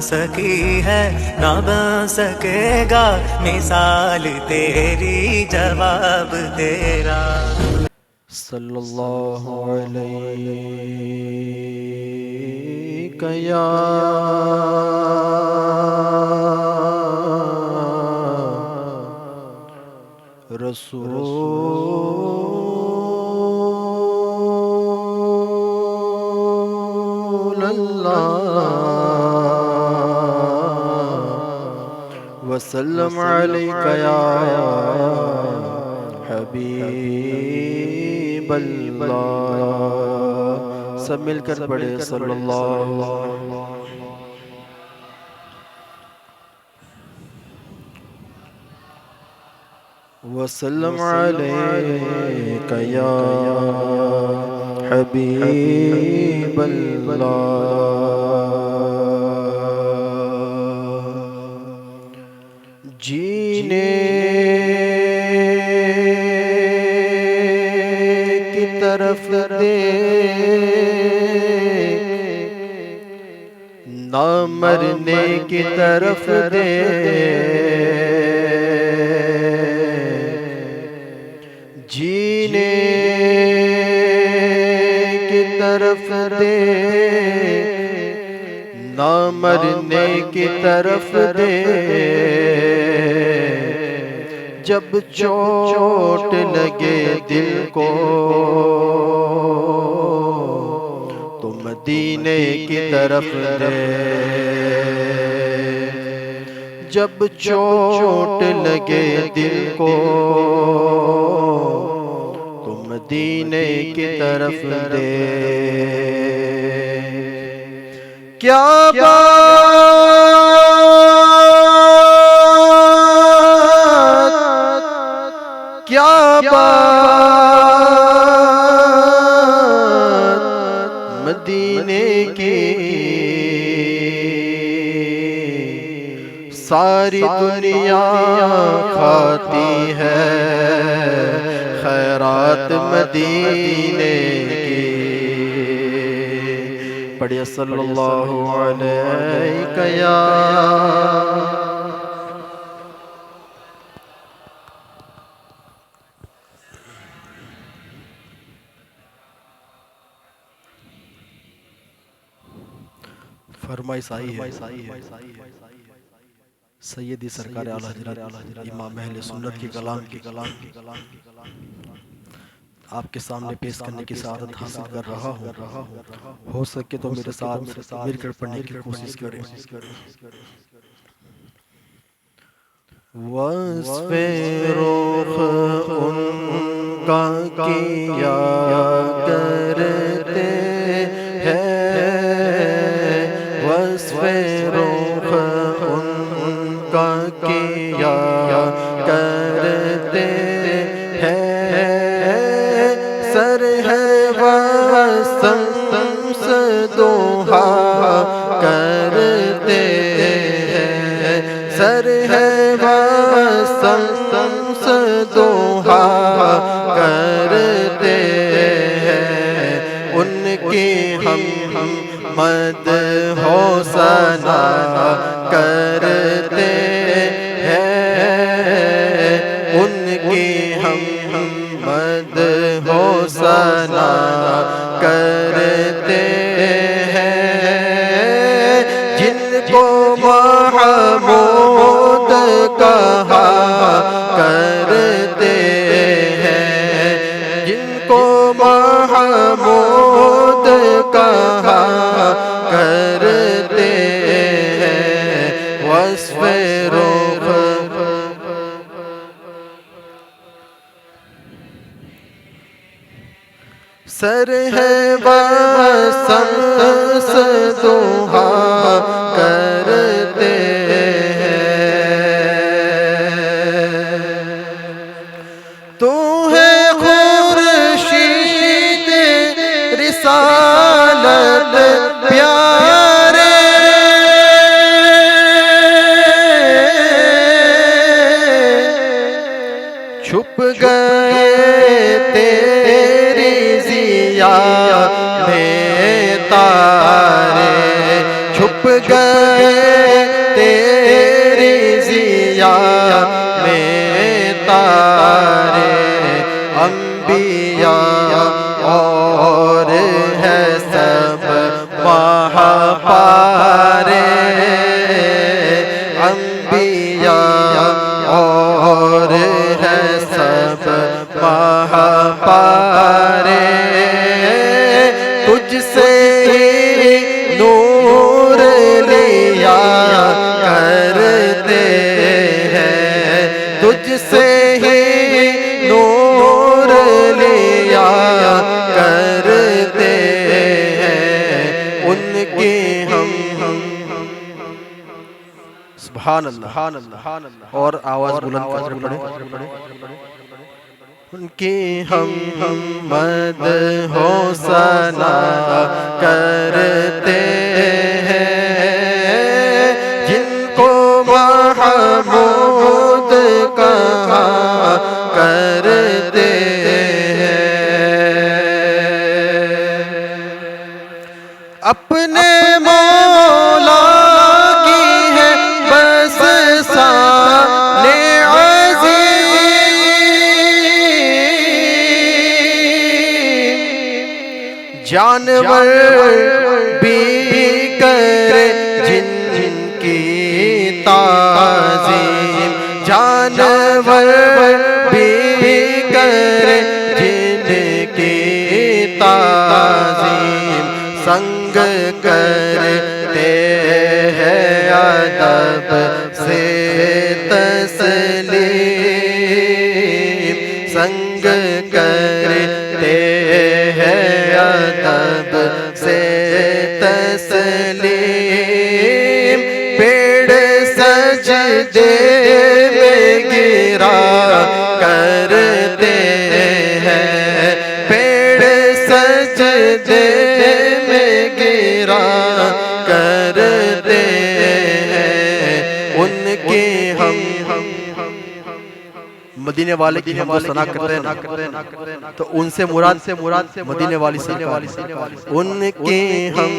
सकी है ना बन सकेगा मिसाल तेरी जवाब तेरा। सल्लल्लाहु अलैहि या रसूल अल्लाह वसल्लम अलैका या हबीब अल्लाह। सब मिलकर पढ़े सल्लल्लाहु वसल्लम अलैका या हबीब अल्लाह। जीने की तरफ दे ना मरने की तरफ दे, जीने की तरफ दे ना मरने की तरफ दे। जब चोट लगे दिल को तो मदीने की तरफ दे। जब चोट लगे दिल को तो मदीने की तरफ दे। क्या बात क्या बात मदीने की, सारी दुनिया खाती है खैरात मदीने की। पढ़िए सल्लल्लाहु अलैहि या फरमाइश आई है सैयदी सरकार आला हज़रत इमाम अहले सुन्नत की कलाम की आपके सामने पेश करने की सआदत हासिल कर रहा हूँ। हो सके तो मेरे साथ मिलकर पढ़ने की कोशिश करें। वस्फ़े रुख़ उनका किया करते हैं, वस्फ़े रुख़ उनका किया करते हैं। सर है वसम से दोहा करते हैं, सर है वसम से दोहा करते हैं। उनकी हम मद हो सना करते हैं, उनकी हम मद हो सना करते हैं। जिनको महमूद कहा करते हैं, जिनको महमूद कहा करते हैं। वस्फ़े रुख़ सर है वसम से दोहा करते हैं। तू है खुर्शीद रिसालत प्यारे, छुप गए तेरी ज़िया में तारे। गए तेरी ज़िया में तारे, अंबिया और है सब महापारे, अंबिया और है सब महापारे। तुझसे ही नूर लिया करते हैं, तुझसे ही नूर लिया करते हैं, उनकी हम सुभान अल्लाह। और आवाज बुलंद कर पड़े, उनकी हम मद हो सना करते हैं, जिनको महमूद कहा करते हैं। अपने मौला की है बस साने जानवर भी करे जिनकी ताज़ीम, जानवर भी करे जिनकी ताज़ीम, संग करते हैं अदब से तस्लीम, संग करते अदब से तस्लीम। पेड़ सजदे में गिरा करते हैं, पेड़ सजदे में गिरा करते हैं, उनके हम मदीने वाले की हम सना करते हैं, तो उनसे मुराद मदीने वाली से उनके हम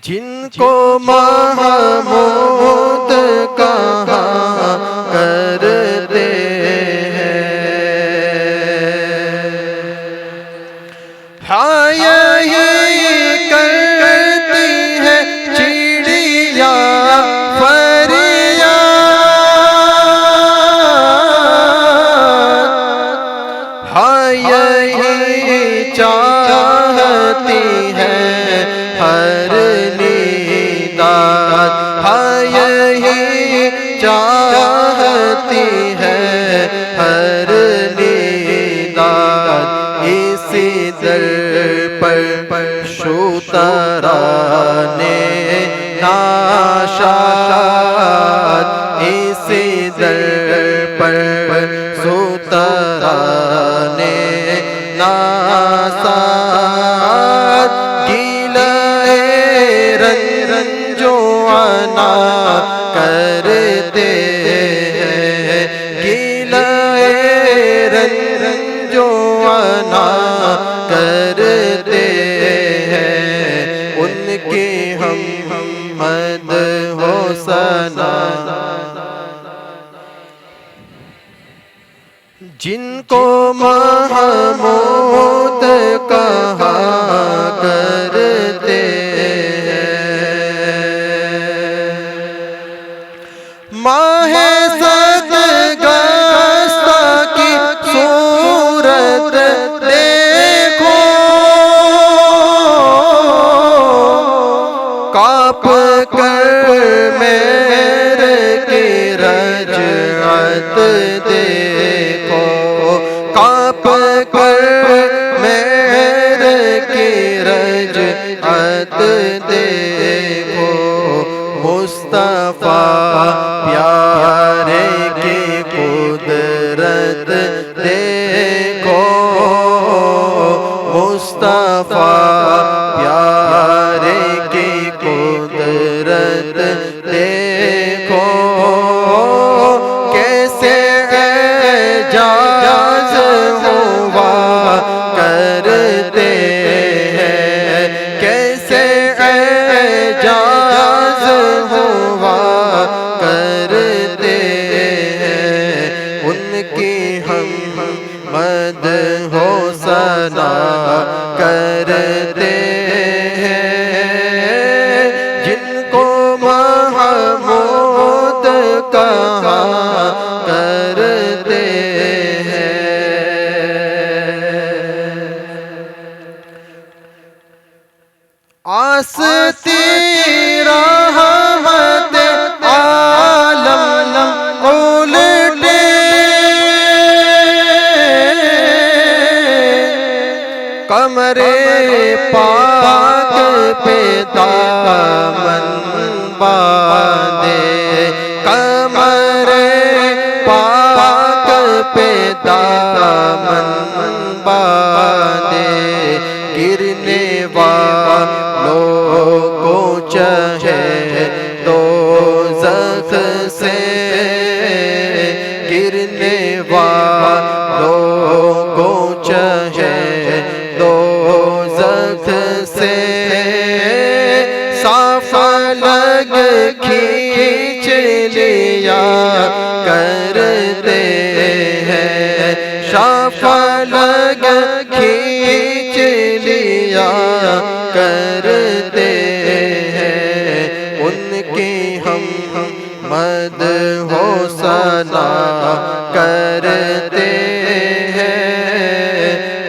जिनको महमूद कहा करते हैं। हाँ यही करती है चिड़िया फरियाद, हाँ यही चाहती है हर निदात, हाँ यही चाहती है हर निदात। इसी दर पर शुतराने नाशाद, इसी दर पर शुतराने नासाद, गिलाए रंजो आना करते हैं, गिलाए रंजो आना करते हैं, उनके हम मद हो सना जिनको महमूद कहा करते हैं। माहे सदगस्ता की सूरत देखो, काप कर मेरे की रजअत देखो, काप कर मेरे की रजअत देखो, मुस्तफा प्यारे की कुदरत देखो, मुस्तफा प्यारे की कुदरत देखो, कैसे एजाज़ हुआ हो सना करते हैं, जिनको महमूद कहा करते हैं। आस्ती रहमत आलम उलटे कमरे पाक पे दामन बांधे, कमरे पाक पे दामन बांधे, गिरने वालों को चाहे दोज़ख से, गिरने वालों को चाहे दोज़ख से, साफ लग खींच लिया करते हैं, साफ लग खींच लिया करते हैं। उनकी हम मद हो सना करते हैं,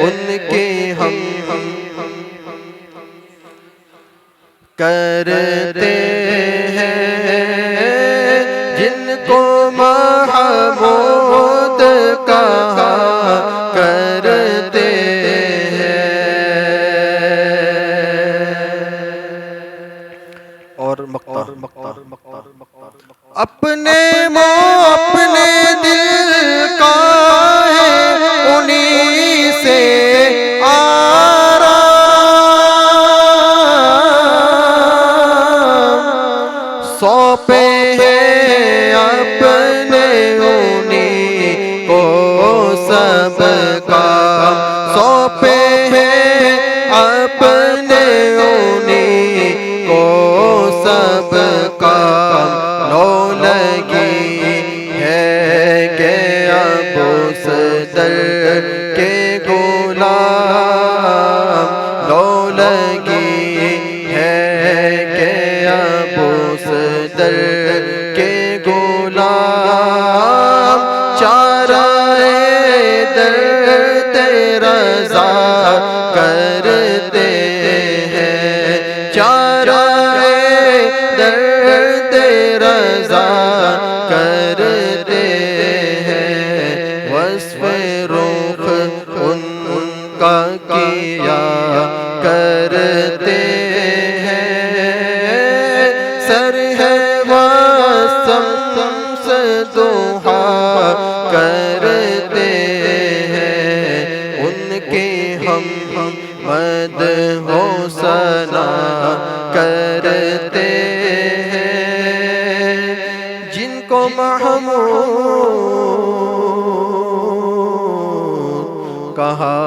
उनकी हम करते हैं, जिनको महमूद कहा करते हैं। और मक्ता अपने अपने दिल का है उन्हीं से आराम, सौंपे हैं अपने उन्हीं को सब काम, सौंपे हैं अपने उन्हीं को सब काम। लो लगी है के अबू सदर के गुलाम, लो लगी है के अबू सदर के गुलाम, चाराए दर्द रज़ा करते हैं, चाराए दर्द रज़ा करते हैं। वस्फ़ रुख उनका किया करते हैं, सर है वासम से दुआ करते हैं। उनके हम मद हो सना करते हैं, जिनको महमूद कहा